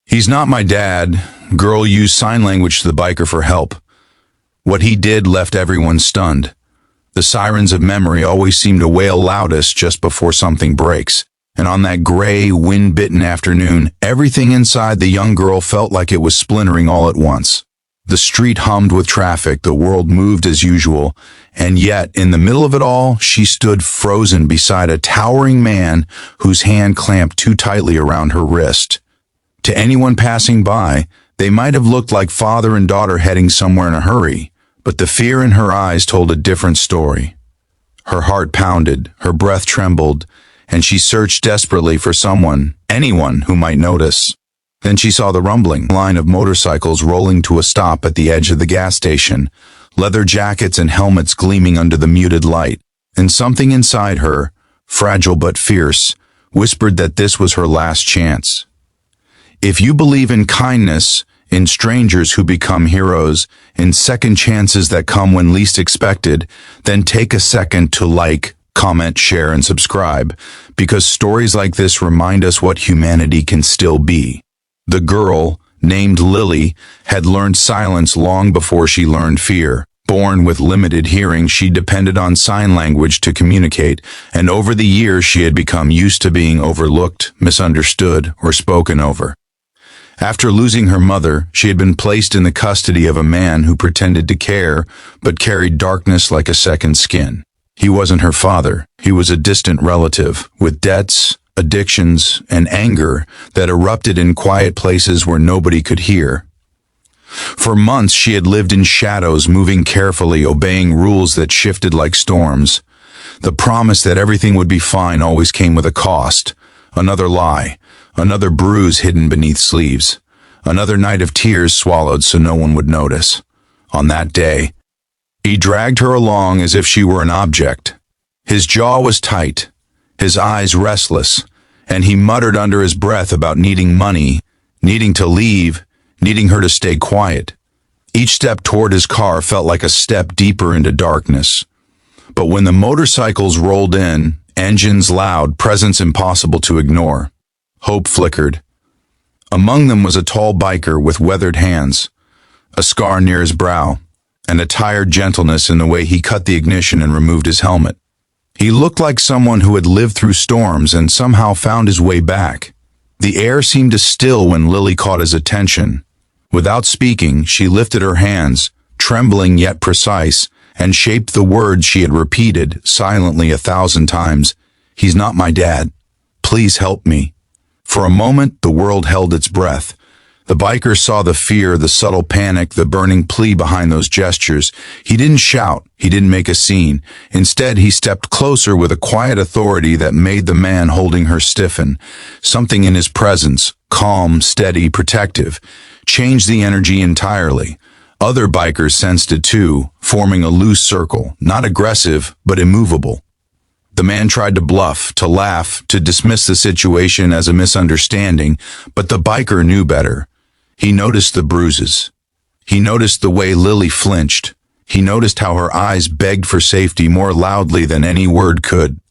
"He's not my dad." Girl used sign language to the biker for help. What he did left everyone stunned. The sirens of memory always seem to wail loudest just before something breaks. And on that gray, wind-bitten afternoon, everything inside the young girl felt like it was splintering all at once. The street hummed with traffic, the world moved as usual, and yet, in the middle of it all, she stood frozen beside a towering man whose hand clamped too tightly around her wrist. To anyone passing by, they might have looked like father and daughter heading somewhere in a hurry, but the fear in her eyes told a different story. Her heart pounded, her breath trembled, and she searched desperately for someone, anyone who might notice. Then she saw the rumbling line of motorcycles rolling to a stop at the edge of the gas station, leather jackets and helmets gleaming under the muted light, and something inside her, fragile but fierce, whispered that this was her last chance. If you believe in kindness, in strangers who become heroes, in second chances that come when least expected, then take a second to like, comment, share, and subscribe, because stories like this remind us what humanity can still be. The girl, named Lily, had learned silence long before she learned fear. Born with limited hearing, she depended on sign language to communicate, and over the years she had become used to being overlooked, misunderstood, or spoken over. After losing her mother, she had been placed in the custody of a man who pretended to care, but carried darkness like a second skin. He wasn't her father. He was a distant relative, with debts, addictions, and anger that erupted in quiet places where nobody could hear. For months she had lived in shadows, moving carefully, obeying rules that shifted like storms. The promise that everything would be fine always came with a cost. Another lie, another bruise hidden beneath sleeves, another night of tears swallowed so no one would notice. On that day, he dragged her along as if she were an object. His jaw was tight, his eyes restless, and he muttered under his breath about needing money, needing to leave, needing her to stay quiet. Each step toward his car felt like a step deeper into darkness. But when the motorcycles rolled in, engines loud, presence impossible to ignore, hope flickered. Among them was a tall biker with weathered hands, a scar near his brow, and a tired gentleness in the way he cut the ignition and removed his helmet. He looked like someone who had lived through storms and somehow found his way back. The air seemed to still when Lily caught his attention. Without speaking, she lifted her hands, trembling yet precise, and shaped the words she had repeated silently 1,000 times. "He's not my dad. Please help me." For a moment, the world held its breath. The biker saw the fear, the subtle panic, the burning plea behind those gestures. He didn't shout. He didn't make a scene. Instead, he stepped closer with a quiet authority that made the man holding her stiffen. Something in his presence, calm, steady, protective, changed the energy entirely. Other bikers sensed it too, forming a loose circle, not aggressive, but immovable. The man tried to bluff, to laugh, to dismiss the situation as a misunderstanding, but the biker knew better. He noticed the bruises. He noticed the way Lily flinched. He noticed how her eyes begged for safety more loudly than any word could.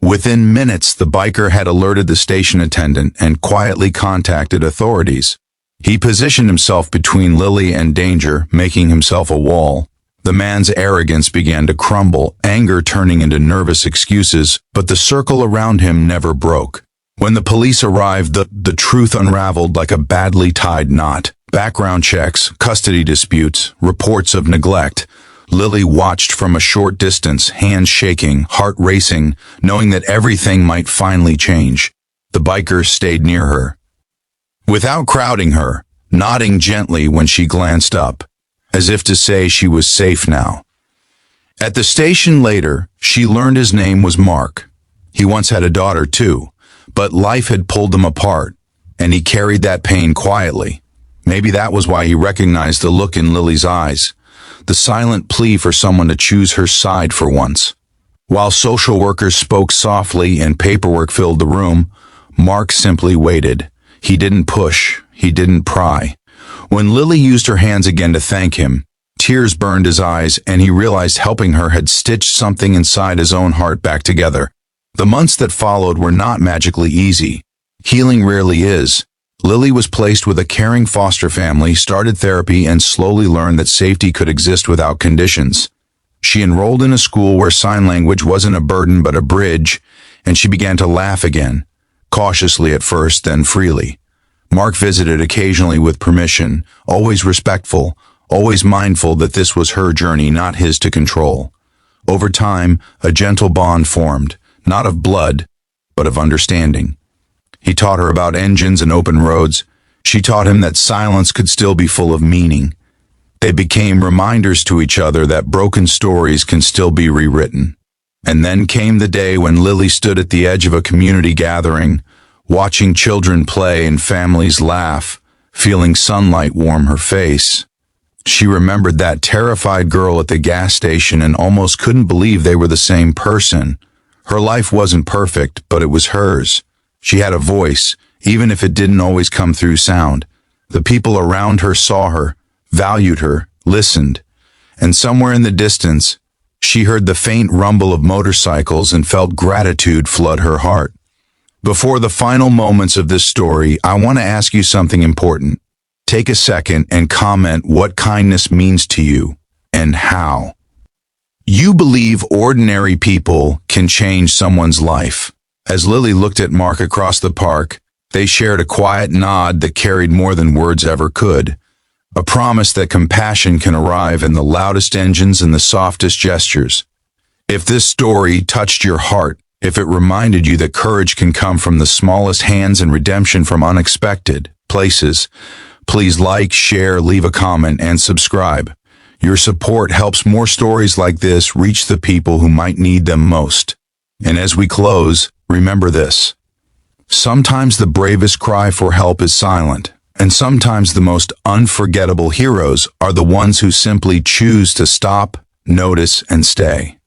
Within minutes, the biker had alerted the station attendant and quietly contacted authorities. He positioned himself between Lily and danger, making himself a wall. The man's arrogance began to crumble, anger turning into nervous excuses, but the circle around him never broke. When the police arrived, the truth unraveled like a badly tied knot. Background checks, custody disputes, reports of neglect. Lily watched from a short distance, hands shaking, heart racing, knowing that everything might finally change. The biker stayed near her, without crowding her, nodding gently when she glanced up, as if to say she was safe now. At the station later, she learned his name was Mark. He once had a daughter too, but life had pulled them apart, and he carried that pain quietly. Maybe that was why he recognized the look in Lily's eyes, the silent plea for someone to choose her side for once. While social workers spoke softly and paperwork filled the room, Mark simply waited. He didn't push, he didn't pry. When Lily used her hands again to thank him, tears burned his eyes, and he realized helping her had stitched something inside his own heart back together. The months that followed were not magically easy. Healing rarely is. Lily was placed with a caring foster family, started therapy, and slowly learned that safety could exist without conditions. She enrolled in a school where sign language wasn't a burden but a bridge, and she began to laugh again, cautiously at first, then freely. Mark visited occasionally with permission, always respectful, always mindful that this was her journey, not his to control. Over time, a gentle bond formed, not of blood, but of understanding. He taught her about engines and open roads. She taught him that silence could still be full of meaning. They became reminders to each other that broken stories can still be rewritten. And then came the day when Lily stood at the edge of a community gathering, watching children play and families laugh, feeling sunlight warm her face. She remembered that terrified girl at the gas station and almost couldn't believe they were the same person. Her life wasn't perfect, but it was hers. She had a voice, even if it didn't always come through sound. The people around her saw her, valued her, listened. And somewhere in the distance, she heard the faint rumble of motorcycles and felt gratitude flood her heart. Before the final moments of this story, I want to ask you something important. Take a second and comment what kindness means to you and how. You believe ordinary people can change someone's life. As Lily looked at Mark across the park, they shared a quiet nod that carried more than words ever could. A promise that compassion can arrive in the loudest engines and the softest gestures. If this story touched your heart, if it reminded you that courage can come from the smallest hands and redemption from unexpected places, please like, share, leave a comment, and subscribe. Your support helps more stories like this reach the people who might need them most. And as we close, remember this. Sometimes the bravest cry for help is silent, and sometimes the most unforgettable heroes are the ones who simply choose to stop, notice, and stay.